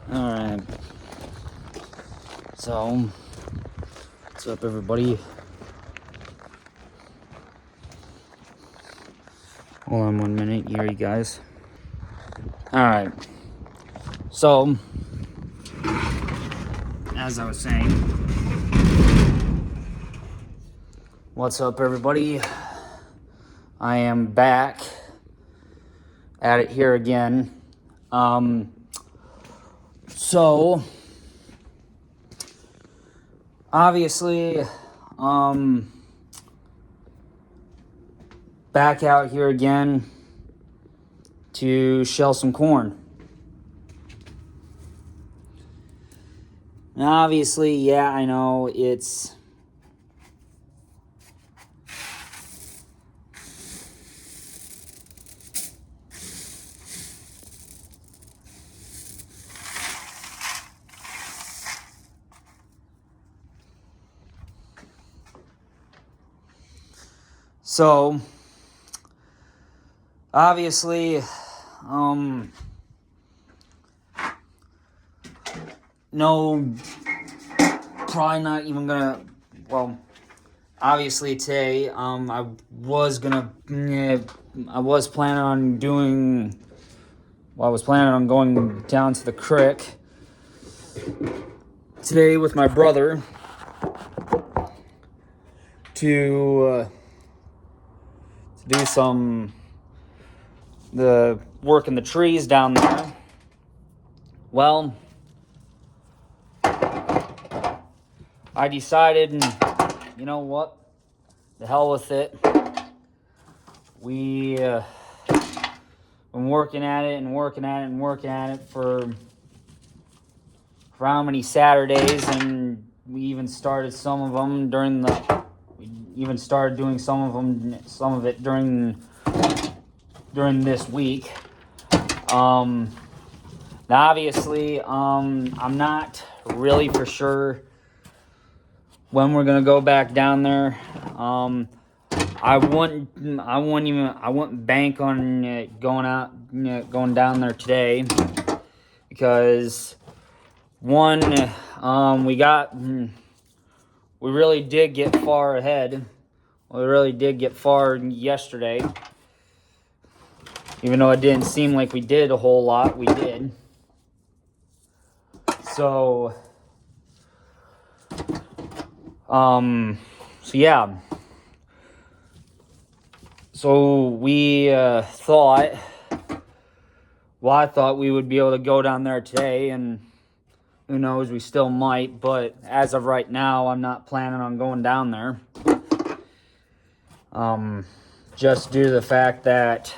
Alright. So, what's up, everybody? Hold on 1 minute here, you guys. Alright. So, as I was saying, what's up, everybody? I am back at it here again. So, obviously, back out here again to shell some corn. Now, obviously, yeah, I know it's so obviously, no, probably not even gonna, well, obviously today, I was planning on doing, well, I was planning on going down to the creek today with my brother to do the work in the trees down there. Well, I decided, you know what, the hell with it. We been working at it for how many Saturdays, and we even started some of them doing some of it during this week. Now obviously, I'm not really for sure when we're gonna go back down there. I wouldn't bank on going down there today, because one, we really did get far ahead. We really did get far yesterday. Even though it didn't seem like we did a whole lot, we did. So yeah. So we thought, well, I thought we would be able to go down there today, and who knows, we still might, but as of right now, I'm not planning on going down there. Just due to the fact that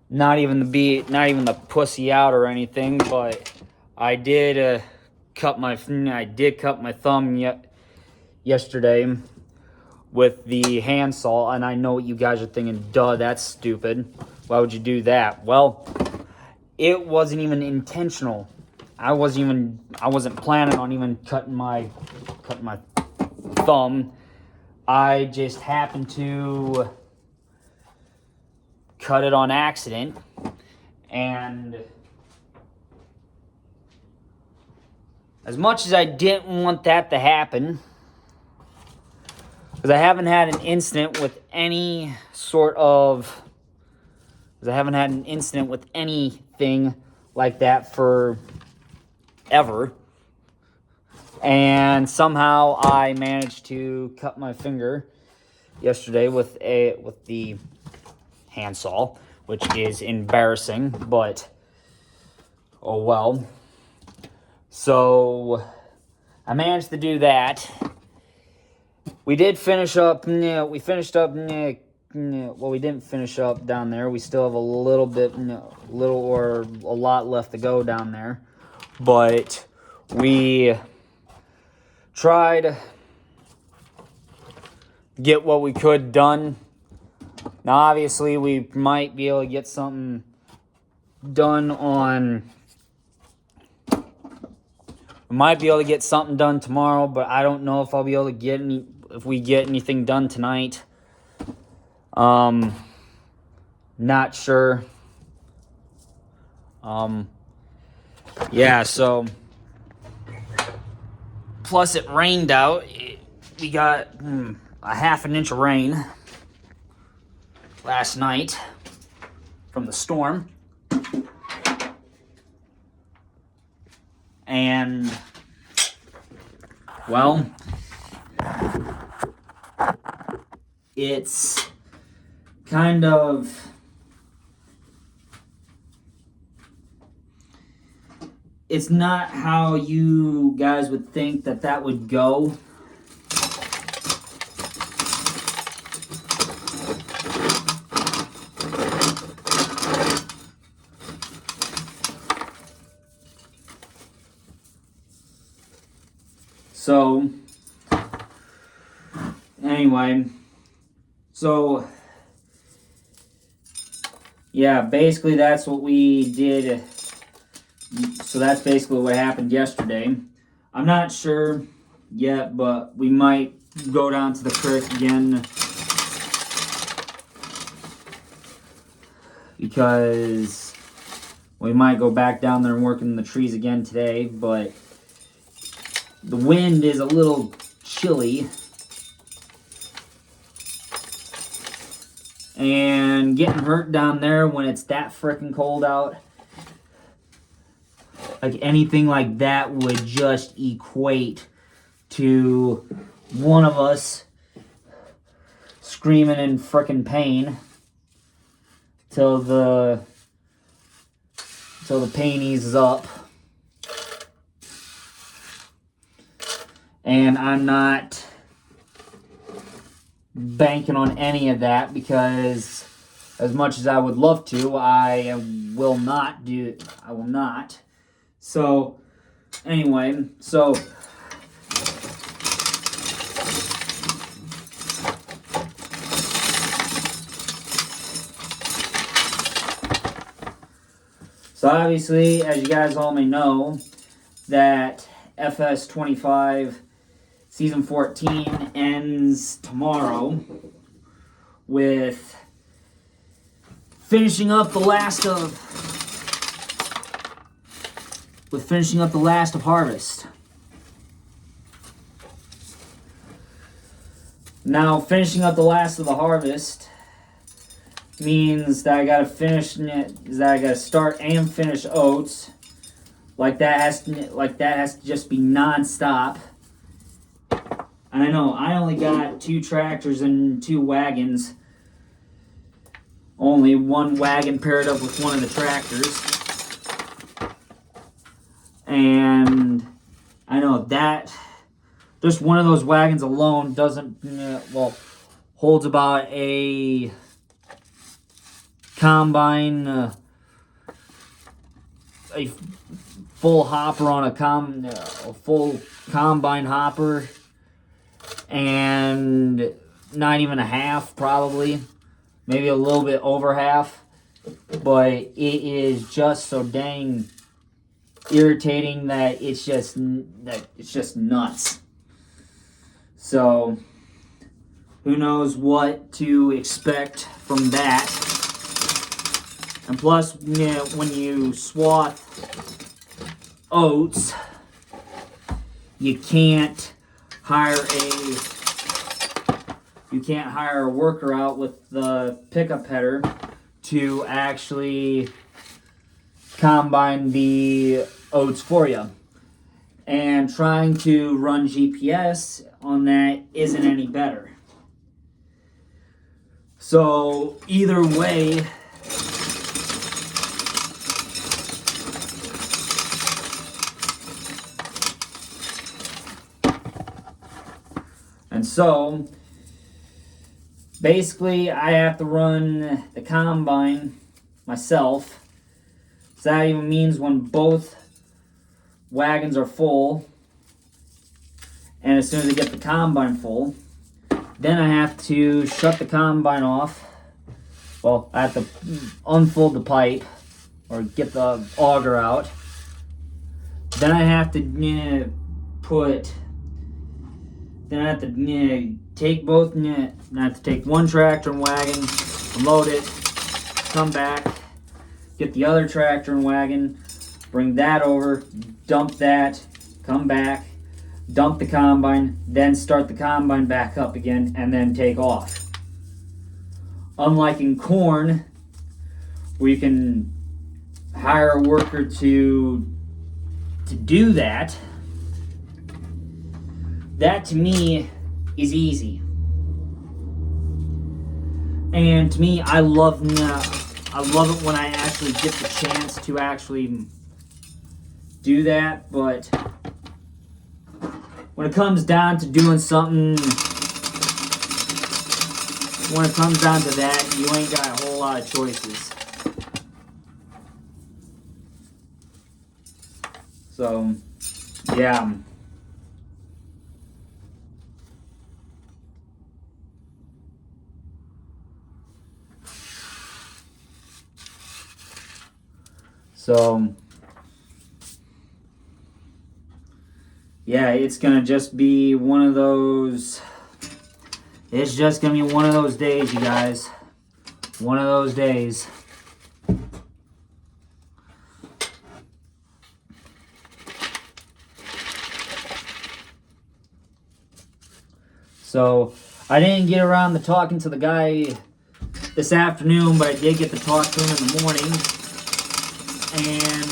not even the pussy out or anything, but I did cut my thumb yesterday with the handsaw, and I know what you guys are thinking, duh, that's stupid. Why would you do that? Well, it wasn't even intentional. I wasn't planning on even cutting my thumb. I just happened to cut it on accident, and as much as I didn't want that to happen, because I haven't had an incident with anything like that for ever. And somehow I managed to cut my finger yesterday with the handsaw, which is embarrassing, but oh well. So I managed to do that. We did finish up. Well, we didn't finish up down there. We still have a lot left to go down there, but we tried to get what we could done. Now, obviously, we might be able to get something done tomorrow, but I don't know if I'll be able to get if we get anything done tonight. Not sure. Yeah, so plus it rained out. We got a half an inch of rain last night from the storm. And, well, it's kind of it's not how you guys would think that that would go. So, anyway, so, yeah, basically that's what we did. So that's basically what happened yesterday. I'm not sure yet, but we might go down to the creek again because we might go back down there and work in the trees again today, but the wind is a little chilly. And getting hurt down there when it's that freaking cold out, like anything like that would just equate to one of us screaming in freaking pain till the pain eases up. And I'm not banking on any of that because as much as I would love to, I will not. So, anyway, so obviously, as you guys all may know, that FS25 Season 14 ends tomorrow with finishing up the last of Harvest. Now, finishing up the last of the Harvest means that I gotta start and finish Oats. Like that has to just be non-stop. And I know I only got 2 tractors and 2 wagons. Only one wagon paired up with one of the tractors. And I know that just one of those wagons alone holds about a combine, a full hopper on a full combine hopper. And not even a half, probably. Maybe a little bit over half. But it is just so dang irritating that it's just nuts. So, who knows what to expect from that. And plus, when you swath oats, you can't hire a worker out with the pickup header to actually combine the oats for you. And trying to run GPS on that isn't any better. So either way, and so basically I have to run the combine myself. So that even means when both wagons are full, and as soon as I get the combine full, then I have to shut the combine off. Well, I have to unfold the pipe or get the auger out. Then I have to take both. I have to take one tractor and wagon, load it, come back, get the other tractor and wagon, bring that over, dump that, come back, dump the combine, then start the combine back up again, and then take off. Unlike in corn, where you can hire a worker to do that, that to me is easy. And to me, I love it when I actually get the chance to actually do that, but when it comes down to doing something, when it comes down to that, you ain't got a whole lot of choices. So, yeah. So, yeah, it's gonna just be one of those. It's just gonna be one of those days, you guys. One of those days. So, I didn't get around to talking to the guy this afternoon, but I did get to talk to him in the morning. And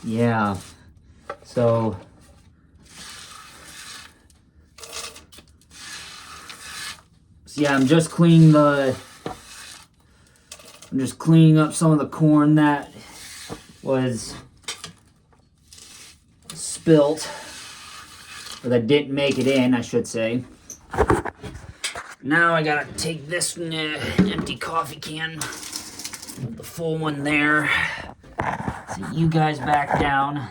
yeah, so yeah, I'm just cleaning up some of the corn that was spilt, or that didn't make it in, I should say. Now I gotta take this empty coffee can, with the full one there. Sit you guys back down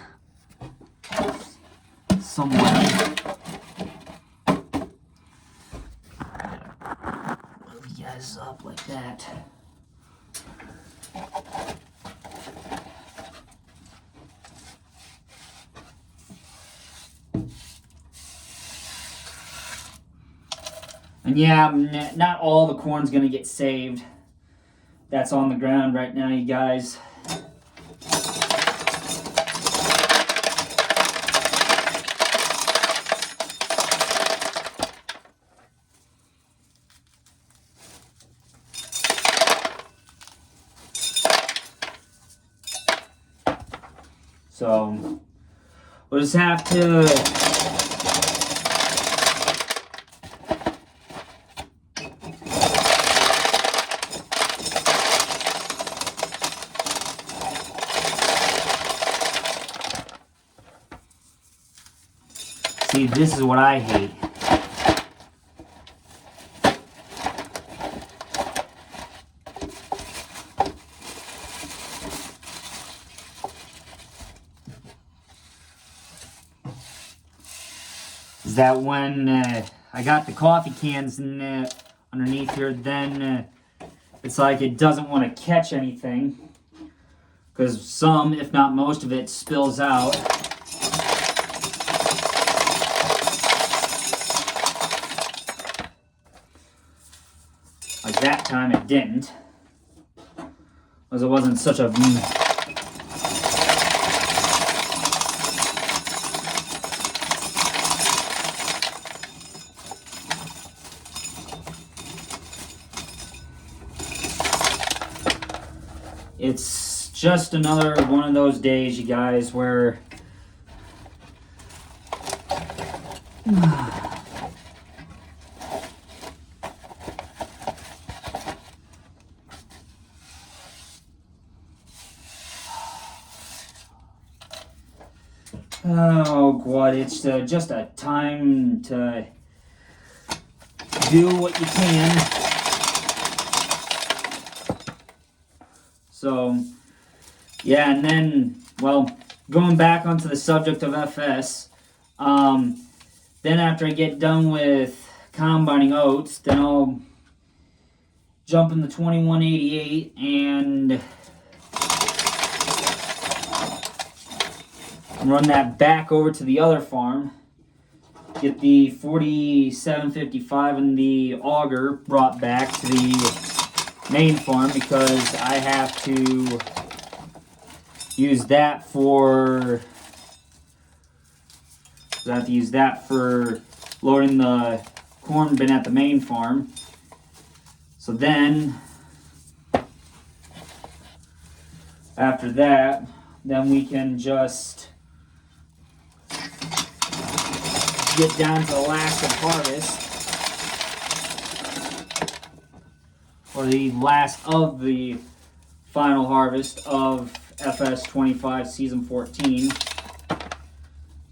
somewhere. Move you guys up like that. And yeah, not all the corn's gonna get saved. That's on the ground right now, you guys. So we'll just have to see, this is what I hate. Is that when I got the coffee cans in, underneath here, then it's like it doesn't want to catch anything, because some, if not most of it, spills out. Like that time it didn't, because it wasn't such a It's just another one of those days, you guys, where oh God, it's just a time to do what you can. So, yeah, and then, well, going back onto the subject of FS, then after I get done with combining oats, then I'll jump in the 2188 and run that back over to the other farm. Get the 4755 and the auger brought back to the main farm because I have to use that for loading the corn bin at the main farm. So then, after that, then we can just get down to the last of harvest, or the last of the final harvest of FS25 Season 14.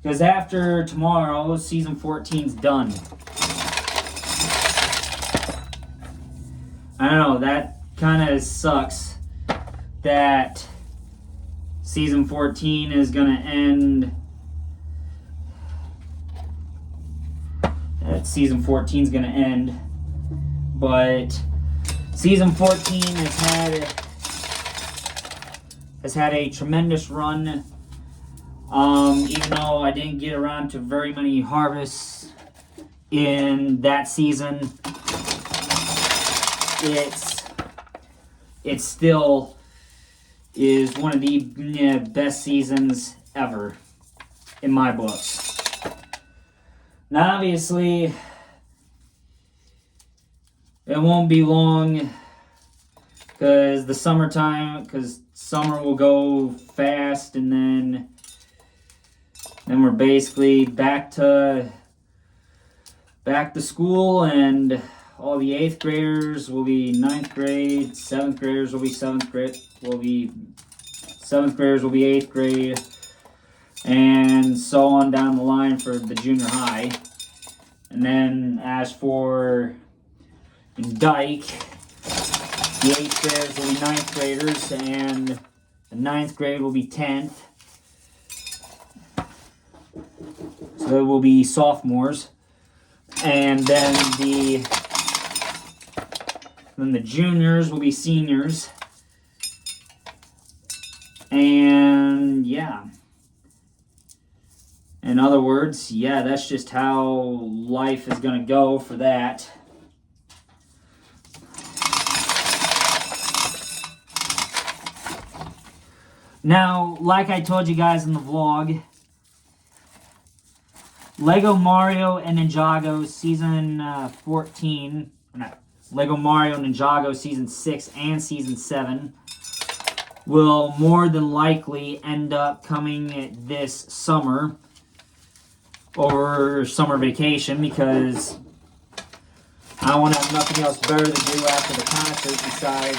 Because after tomorrow, Season 14's done. I don't know, that kind of sucks that Season 14 is going to end. That Season 14 is going to end. But Season 14 has had a tremendous run. Even though I didn't get around to very many harvests in that season, it still is one of the best seasons ever in my books. Now, obviously, it won't be long because summer will go fast, and then we're basically back to school, and all the 8th graders will be 9th grade, 7th graders will be 7th grade, 7th graders will be 8th grade, and so on down the line for the junior high. And then as for in Dyke, the 8th graders will be 9th graders, and the 9th grade will be 10th. So it will be sophomores. And then the juniors will be seniors. And yeah. In other words, yeah, that's just how life is going to go for that. Now, like I told you guys in the vlog, Lego Mario and Ninjago Season 14, Lego Mario Ninjago Season 6 and Season 7 will more than likely end up coming this summer over summer vacation, because I want to have nothing else better to do after the concert besides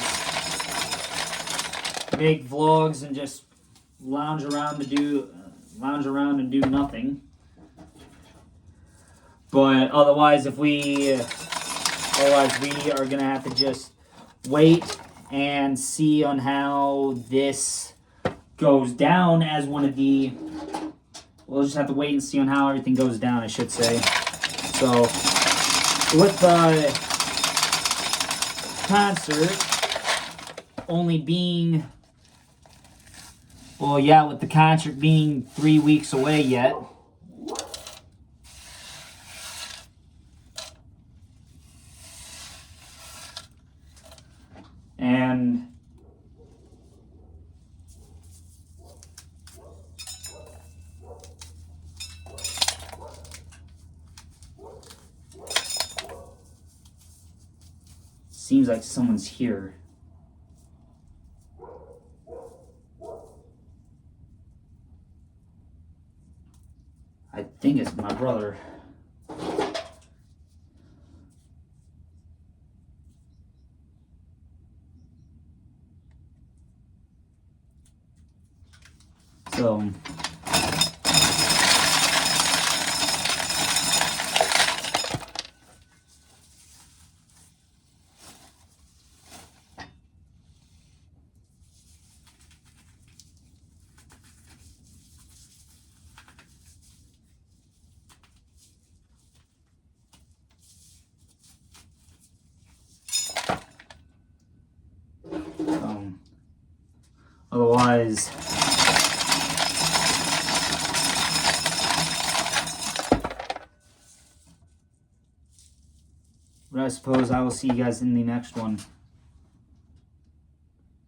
make vlogs and just lounge around and do nothing. But otherwise we are gonna have to just wait and see on how this goes down as one of the. We'll just have to wait and see on how everything goes down, I should say. So with the concert only being, with the concert being 3 weeks away yet. And seems like someone's here. I think it's my brother. So guys. But I suppose I will see you guys in the next one.